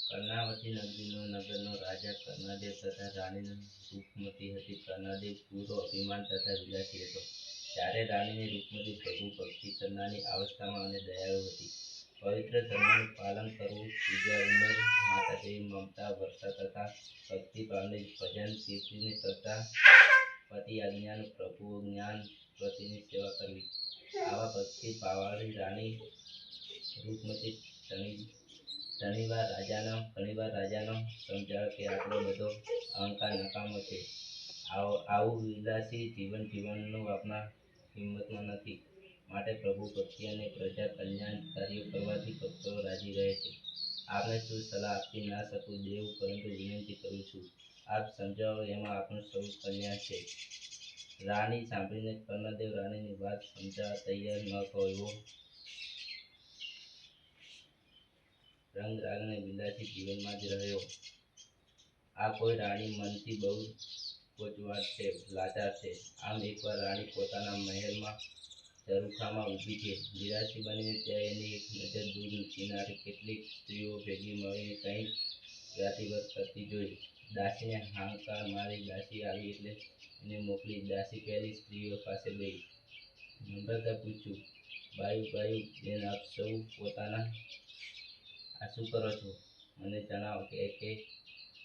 કર્ણાવતી નગરનો રાજા કર્ણદેવ તથા રાણી રૂપમતી હતી. કર્ણદેવ પૂરો અભિમાન તથા વિલાસી હતો. ત્યારે રાણીની રૂપમતી પ્રભુ ભક્તિ કરનારની અવસ્થામાં અને દયાળુ હતી. પવિત્ર ધર્મનું પાલન કરવું, પૂજા, ઉંમર, માતાજીની મમતા, વર્ષા તથા ભક્તિભાવની ભજન કીર્તિની કરતા પતિ આજ્ઞાનું પ્રભુ જ્ઞાન પ્રતિની સેવા કરવી. આવા ભક્તિ ભાવવાળી રાણી રૂપમતી ઘણીવાર રાજાનો સમજાવે કે આટલો બધો અહંકાર નકામો છે. આવું વિલાસી જીવન જીવનનું આપણા હિંમતમાં નથી. માટે પ્રભુ ભક્તિ અને પ્રજા કલ્યાણ કાર્યો કરવાથી ભક્તો રાજી રહે છે. આપને શું સલાહ આપી ના શકું દેવ, પરંતુ વિનંતી કરું છું, આપ સમજાવો, એમાં આપણું સૌ કલ્યાણ છે. રાણી સાંભળીને કર્ણદેવ રાણીની વાત સમજાવવા તૈયાર ન હતો. એવો રંગ રાગને વિલાસી જીવનમાં જ રહ્યો. આ કોઈ રાણી મનથી બહુ કોચવાટ છે, લાચાર છે. આમ એકવાર રાણી પોતાના મહેલમાં ઝરૂખામાં ઊભી છે. નિરાશી બનીને ત્યાં એની એક નજર દૂર કિનારે કેટલીક સ્ત્રીઓ ભેગી મળીને કંઈક ગાતીવત કરતી જોઈ. દાસીને હાંકર મારી. દાસી આવી એટલે એને મોકલી. દાસી પેલી સ્ત્રીઓ પાસે ગઈ. નમ્રતા પૂછ્યું, બાયું બેન, આપ સૌ પોતાના આ શું કરો છો? મને જણાવો, કે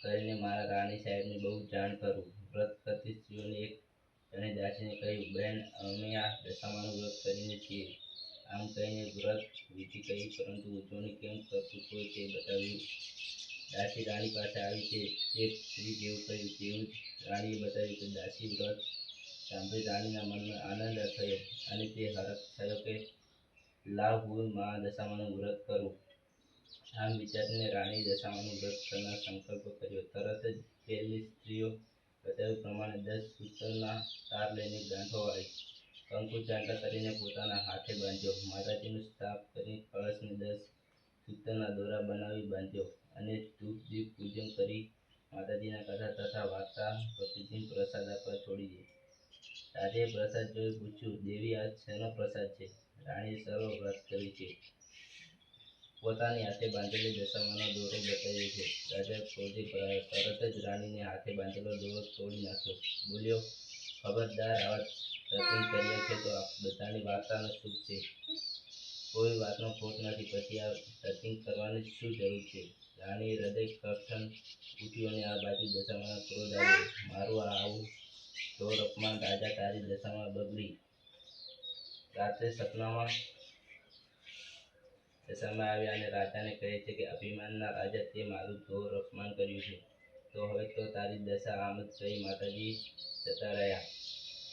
કરીને મારા રાણી સાહેબની બહુ જાણ કરું. વ્રત કરતી સ્ત્રીઓની એક જણે દાસીને કહ્યું, બહેન, અમે આ દશામાનું વ્રત કરીને છીએ. આમ કહીને વ્રત વિધિ કહી, પરંતુ ઉજવણી કેમ કરશું કોઈ તે બતાવ્યું. દાસી રાણી પાસે આવી તે સ્ત્રી જેવું કહ્યું તેવું જ રાણીએ બતાવ્યું. કે દાસી વ્રત સાંભળી રાણીના મનમાં આનંદ થયો અને તે હરખ થયો કે લાવ, હું મા દશામાનું વ્રત કરું. આમ વિચારીને રાણીએ દશામાનું વ્રત કરનાર સંકલ્પ કર્યો. તરત જ પેલી સ્ત્રીઓ બતાવ્યું પ્રમાણે 10 સૂતરના તાર લઈને ગાંઠો વાળી, કંકુ ચાંટા કરીને પોતાના હાથે બાંધ્યો. માતાજીનું સ્થાપ કરી કળશને 10 સૂતરના દોરા બનાવી બાંધ્યો અને ધૂપ દીપ પૂજન કરી માતાજીના કથા તથા વાર્તા ભક્તિથી પ્રસાદ આપવા છોડી દે. રાજાએ પ્રસાદ જોઈ પૂછ્યું, દેવી, આ શેનો પ્રસાદ છે? રાણીએ સર્વ વાત કરી છે. પોતાની હાથે બાંધેલી દશામાનો દોરો બતાવ્યો છે. રાજા ક્રોધિત ભરાયો. તરત જ રાણીને હાથે બાંધેલો દોરો તોડી નાખ્યો. બોલ્યો, ખબરદાર, આવા ટચિંગ કર્યા છે તો બધાની વાર્તાનો શુભ છે. કોઈ વાતનો ખોટ નથી. પછી આ ટચિંગ કરવાની શું જરૂર છે? રાણીએ હૃદય કઠણ ઉઠ્યું અને આ બાજુ દશામાનો ક્રોધ આવ્યો. મારું આવું ઘોર અપમાન! રાજા, તારી દશામાં બગડી. રાત્રે સપનામાં આવ્યા અને રાજાને કહે છે કે અભિમાનના રાજા, તે મારું ઘોર અપમાન કર્યું છે. તો હવે તો તારી દશા આમ જ કહી માતાજી જતા રહ્યા.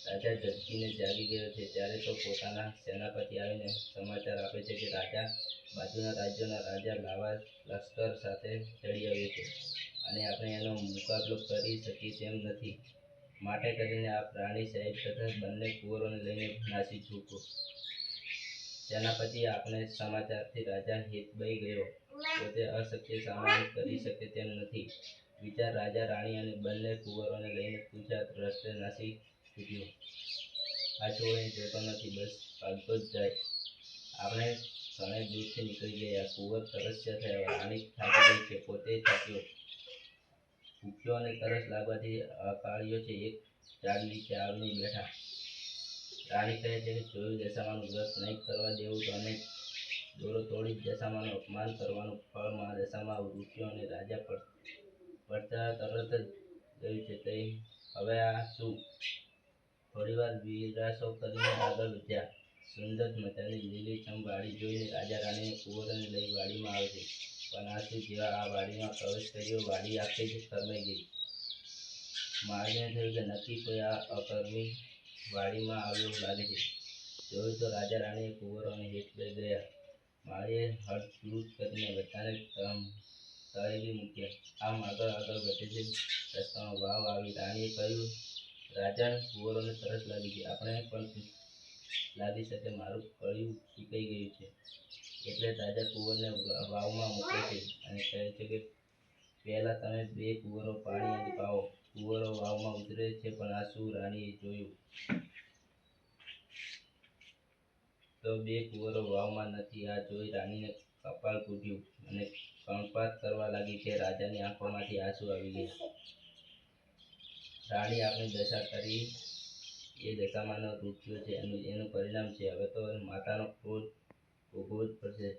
રાજા ઝબકીને જાગી ગયો છે. ત્યારે તો પોતાના સેનાપતિ આવીને સમાચાર આપે છે કે રાજા બાજુના રાજ્યોના રાજા લાવા લશ્કર સાથે ચડી આવ્યો છે અને આપણે એનો મુકાબલો કરી શકીએ તેમ નથી. માટે કરીને આપ રાણી સાહેબ તથા બંને કુંવરોને લઈને નાસી છૂટો. સેનાપતિ આપને સમાચારથી રાજા હેતભાઈ ગયો. પોતે અશક્ય સામનો કરી શકે તેમ નથી. વિચાર રાજા રાણી અને બંને કુંવરોને લઈને પૂછાત રસ્તે નાસી છૂટ્યો. પાછો વળી જોતો નથી, બસ ભાગતો જ જાય. આપણે ઘણે દૂરથી નીકળી ગયા. કુંવર તરસ્યા થયા. રાણી થાકી ગઈ છે, પોતે થાક્યો, ભૂખ્યો અને તરસ લાગવાથી અકાળ્યો છે. એક ઝાડ નીચે આવીને બેઠા. રાણી કહે છે કે જોયું, દશામાનું વ્રત નહીં કરવા દેવું તો અને દોરો તોડી દશામાનું અપમાન કરવાનું ફળ મા દશામાં રૂપ્યો અને રાજા પડતા તરત જ ગયું છે. તે હવે આ શું? થોડીવાર વિરાસો કરીને આગળ વધ્યા. સુંદર મજાની લીલીછમ વાડી જોઈને રાજા રાણીને કુંવરોને લઈ વાડીમાં આવે છે. પણ આ શું? જેવા આ વાડીમાં પ્રવેશ કર્યો, વાડી આખી જ શરમાઈ ગઈ. માળીને થયું કે નક્કી કોઈ આ અકર્મી વાડીમાં આવ્યો લાગે છે. જોયું તો રાજા રાણીએ કુંવરો અને હેતભાઈ ગયા. માળીએ હડફૂટ કરીને બધાને તળેલી મૂક્યા. આમ આગળ વધે છે. રસ્તામાં વાવ આવી. રાણીએ કહ્યું, રાજન, કુંવરોને તરસ લાગી છે. આપણે પણ લાગી શકે. મારું કળિયું સુકાઈ ગયું છે. એટલે રાજા કુંવરને વાવમાં મોકલે છે અને કહે છે કે પહેલા તમે 2 કુંવરો પાણી પાવો. કુંવરો વાવમાં ઉતરે છે. પણ આ શું? રાણીએ જોયું તો બે કુંવરો વાવમાં નથી. આ જોઈ રાણીને કપાળ ફૂટ્યું અને કંપાત કરવા લાગી કે રાજાની આંખોમાંથી આંસુ આવી ગયા. રાણી આપની દશા કરી એ દશામાંનો રૂપિયો છે, એનું પરિણામ છે. હવે તો માતાનો ક્રોધ ભોગવવો જ પડશે.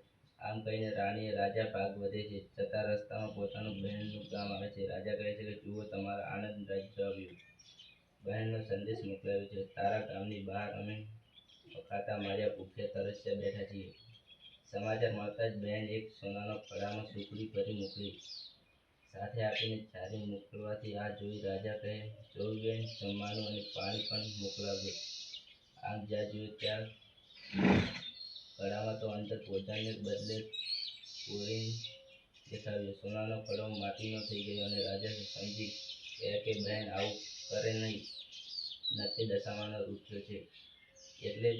આમ કહીને રાણીએ રાજા ભાગ વધે છે. જતા રસ્તામાં પોતાનું બહેનનું ગામ આવે છે. રાજા કહે છે કે જુઓ, તમારા આનંદ રાજ્ય આવ્યું. બહેનનો સંદેશ મોકલાયો છે. તારા ગામની બહાર અમે ખાતા માર્યા ભૂખ્યા તરસ્યા બેઠા છીએ. સમાચાર મળતા જ બહેન એક સોનાનો કડામાં સુખડી ભરી મોકલી. સાથે આપીને ચારી મોકલવાથી આ જોઈ રાજા કહે, જોયું બેન, જમવાનું અને પાણી પણ મોકલાવજો. આમ જ્યાં જોયું ત્યાં કડામાં તો અંદર ભોજનને બદલે કોરીને દેખાવ્યો. સોનાનો કડો માટીનો થઈ ગયો અને રાજા સમજી ગયા કે બહેન આવું કરે નહીં, નક્કી દશામાંનો રૂપિયો છે. એટલે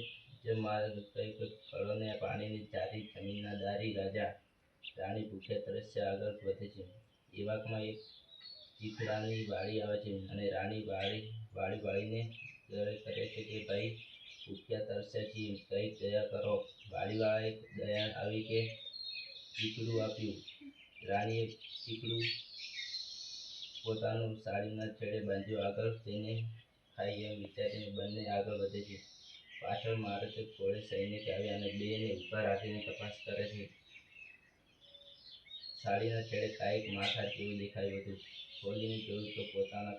જ મારે કહ્યું કે કડોને પાણીની ચારી જમીનના દારી. રાજા રાણી ભૂખ્યા તરસ્યા આગળ વધે છે. એવામાં એક ચીથડાની વાડી આવે છે અને રાણી વાળીને કરે છે કે ભાઈ, ભૂખ્યા તરસ્યા છીએ, કંઈક દયા કરો. વાડીવાળાએ દયા આવી કે ચીકડું આપ્યું. રાણીએ ચીકડું પોતાનું સાડીના છેડે બાંધ્યું. આગળ જઈને ખાય એમ વિચારીને બંને આગળ વધે છે. પાછળ મારુતિ ઘોડે સૈનિક આવ્યા અને બેયને ઊભા રાખીને તપાસ કરે છે. સાડીના છેડે કાંઈક માથા જેવું દેખાયું હતું. ખોલીને જોયું તો પોતાના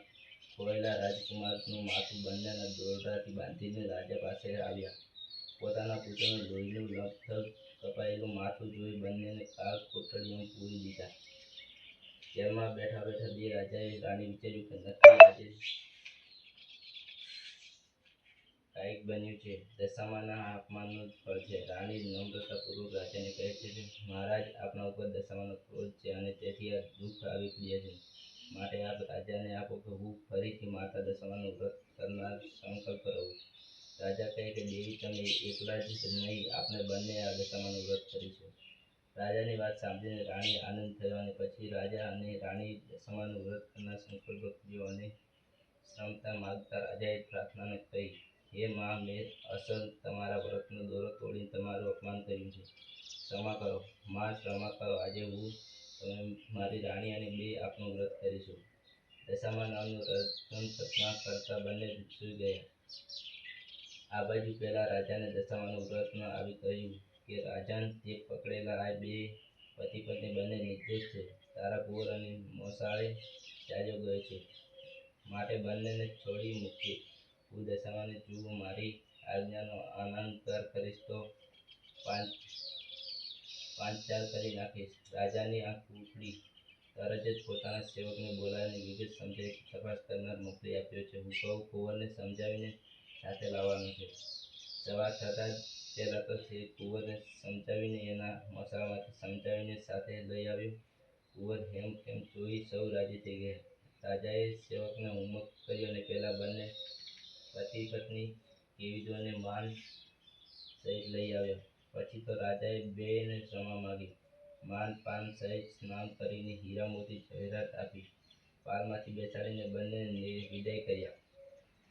ખોયેલા રાજકુમારનું માથું બંનેના દોરડાથી બાંધીને રાજા પાસે આવ્યા. પોતાના પુત્રનું લોહીનું લગથગ કપાયેલું માથું જોઈ બંનેને કાળ કોટડીઓમાં પૂરી દીધા. જેલમાં બેઠા બેઠા બે રાજાએ રાણી વિચાર્યું કે નક્કી આજે કાંઈક બન્યું છે. દશામાના આ અપમાનનું જ ફળ છે. રાણી નમ્રતાપૂર્વક રાજાને કહે છે કે મહારાજ, આપના ઉપર દશામાનો ક્રોધ છે અને તેથી આ દુઃખ આવી પડ્યા છે. માટે આપ રાજાને આપો કે હું ફરીથી માતા દશામાનું વ્રત કરનાર સંકલ્પ રહું. રાજા કહે કે દેવી, તમે એકલા જ નહીં, આપણે બંને આ દશામાનું વ્રત કરીશું. રાજાની વાત સાંભળીને રાણી આનંદ થયો અને પછી રાજા અને રાણી દશામાનું વ્રત કરનાર સંકલ્પ કર્યો અને ક્ષમતા માગતા રાજાએ પ્રાર્થના કહી, હે મા, મેં અસલ તમારા વ્રતનો દોરો તોડીને તમારું અપમાન કર્યું છે. ક્ષમા કરો મા, ક્ષમા કરો. આજે હું, તમે, મારી રાણી અને બે આપનું વ્રત કરીશું. દશામા નામનું રતન સપના કરતા બંને સૂઈ ગયા. આ બાજુ પેલા રાજાને દશામાનું વ્રત ન આવી કહ્યું કે રાજન, તે પકડેલા આ બે પતિ પત્ની બંને નિર્દોષ છે. તારા કુંવર અને મોસાળે ચાલ્યો ગયો છે, માટે બંનેને છોડી મૂકીએ. હું દશામાને જુઓ, મારી આજ્ઞાનો અનાદર કરીશ તો પાંચાલ કરી નાખીશ. રાજાની આંખ ઉઘડી. તરત જ પોતાના સેવકને બોલાવીને વિગત સમજાવી તપાસ કરનાર મોકલી આપ્યો છે. હું કુંવરને સમજાવીને સાથે લાવવાનો છે. સવાર થતાં જ પહેલા તો કુંવરને સમજાવીને એના મોસાળામાંથી સમજાવીને સાથે લઈ આવ્યો. કુંવર હેમ ખેમ જોઈ સૌ રાજી થઈ ગયા. રાજાએ સેવકને હુમક કર્યો અને પેલા બંને પતિ પત્ની કેવીજોને માન સહિત લઈ આવ્યા. પછી તો રાજાએ બેયને ક્ષમા માગી. માન પાન સહિત સ્નાન કરીને હીરા મોતી જવેરાત આપી પાલમાંથી બેસાડીને બંનેને વિદાય કર્યા.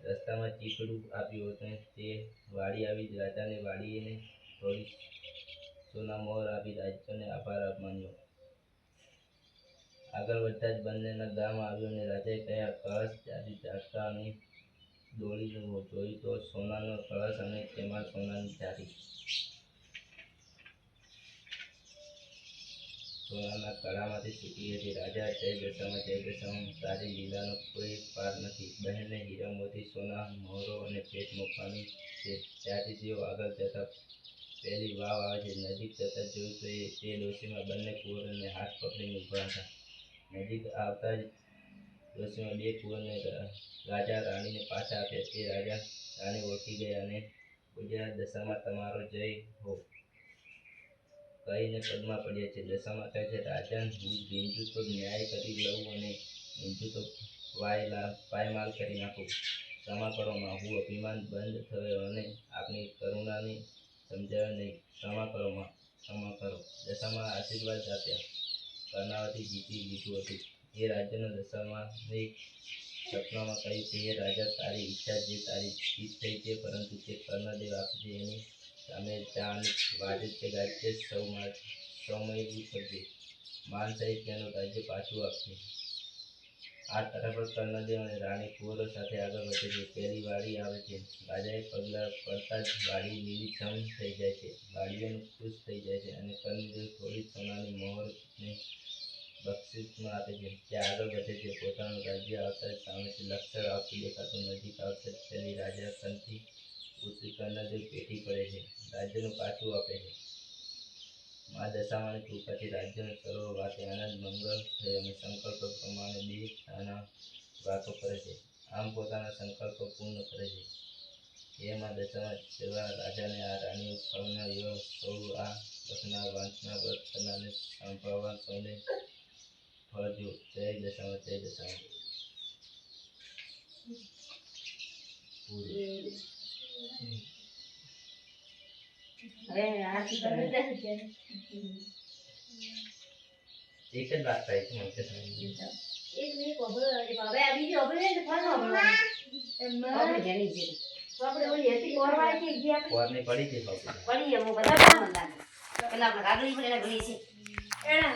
રસ્તામાં ચીકડું આપ્યું અને તે વાડી આવી. રાજાને વાડીને થોડી સોના મોહર આપી રાજ્યને આભાર માન્યો. આગળ વધતા જ બંનેના ગામ આવ્યો અને રાજાએ કહ્યા, કળશ ચારી ઝાટકા અને દોડીને જોયું તો સોનાનો કળશ અને તેમાં સોનાની ચારી. સોનાના કડામાંથી સુકલી હતી. રાજા, જય દશામાં, જય દશામાં, તારી લીલાનો કોઈ પાર નથી. બહેનને હીરા મોતી, સોના મોહરો અને ભેટ મૂકવાની છે. ત્યાંથી તેઓ આગળ જતા પેલી વાવ આવે છે. નજીક જતા જોયું તો તે ડોશીમાં બંને કુંવરોને હાથ પકડીને ઊભા હતા. નજીક આવતા જ ડોશીમાં બે કુંવરને રાજા રાણીને પાછા આપ્યા. તે રાજા રાણી ઓળખી ગયા અને બોલ્યા, દશામાં, તમારો જય હો કહીને પગમાં પડ્યા છે. દશામાં કહે છે, રાજન, હું ઝીંઝું તો ન્યાય કરી લઉં અને ઊંઝું તો પાયમાલ કરી નાખું. ક્ષમા કરો માં, હું અભિમાન બંધ થયો અને આપની કરુણાને સમજાયો નહીં. ક્ષમા કરો માં, ક્ષમા કરો. દશામાં આશીર્વાદ આપ્યા. કર્ણાવતી જીતી લીધું હતું. એ રાજ્યનો દશામાને સપનામાં કહ્યું કે હે રાજા, તારી ઈચ્છા જે તારી જીત થઈ છે, પરંતુ તે કર્ણદેવ આપશે એની તમે જાણ વાજતે ગાજતે સૌમય કરજે. માન સહિત તેનું રાજ્ય પાછું આપશે. આ તરફ કર્ણદેવ અને રાણી કુંવરો સાથે આગળ વધે છે. પહેલી વાડી આવે છે. રાજાએ પગલા પડતા જ વાડી લીલીછમ થઈ જાય છે. વાડીઓનું ખુશ થઈ જાય છે અને કર્ણદેવ થોડી સોનાની મોહરને બક્ષિસમાં આપે છે. તે આગળ વધે છે. પોતાનું રાજ્ય આવતા જ સામેથી લશ્કર આવતું દેખાતું નજીક આવતા જ પેલી રાજા કંઠી ઉતરી કર્ણદેવ પેઠી પડે છે. રાજ્યનું પાછું આપે છે. મા દશામાની કૃપાથી રાજ્યનો સર્વ વાતે આનંદ મંગળ થયો અને સંકલ્પ પ્રમાણે બે નાના વાતો કરે છે. આમ પોતાના સંકલ્પ પૂર્ણ કરે છે. હે મા દશામાં જેવા રાજાને આ રાણીઓ ફળના એવા સૌ આ લખના વાંચના વ્રત કરનારને સાંભળવા સૌને ફળજો. જય દશામાં, જય દશામાં. એક જ વાત થાય છે મોટે સમય એક મિનિટ હવે આ બીજી હવે ને ફોન હવે આપણે જેની છે તો આપણે ઓલી હતી કોરવાળી છે જે આપણે કોરની પડી છે પડી એમ બધા કામ હતા પેલા આપણે કાગળી પર એના ગળી છે એના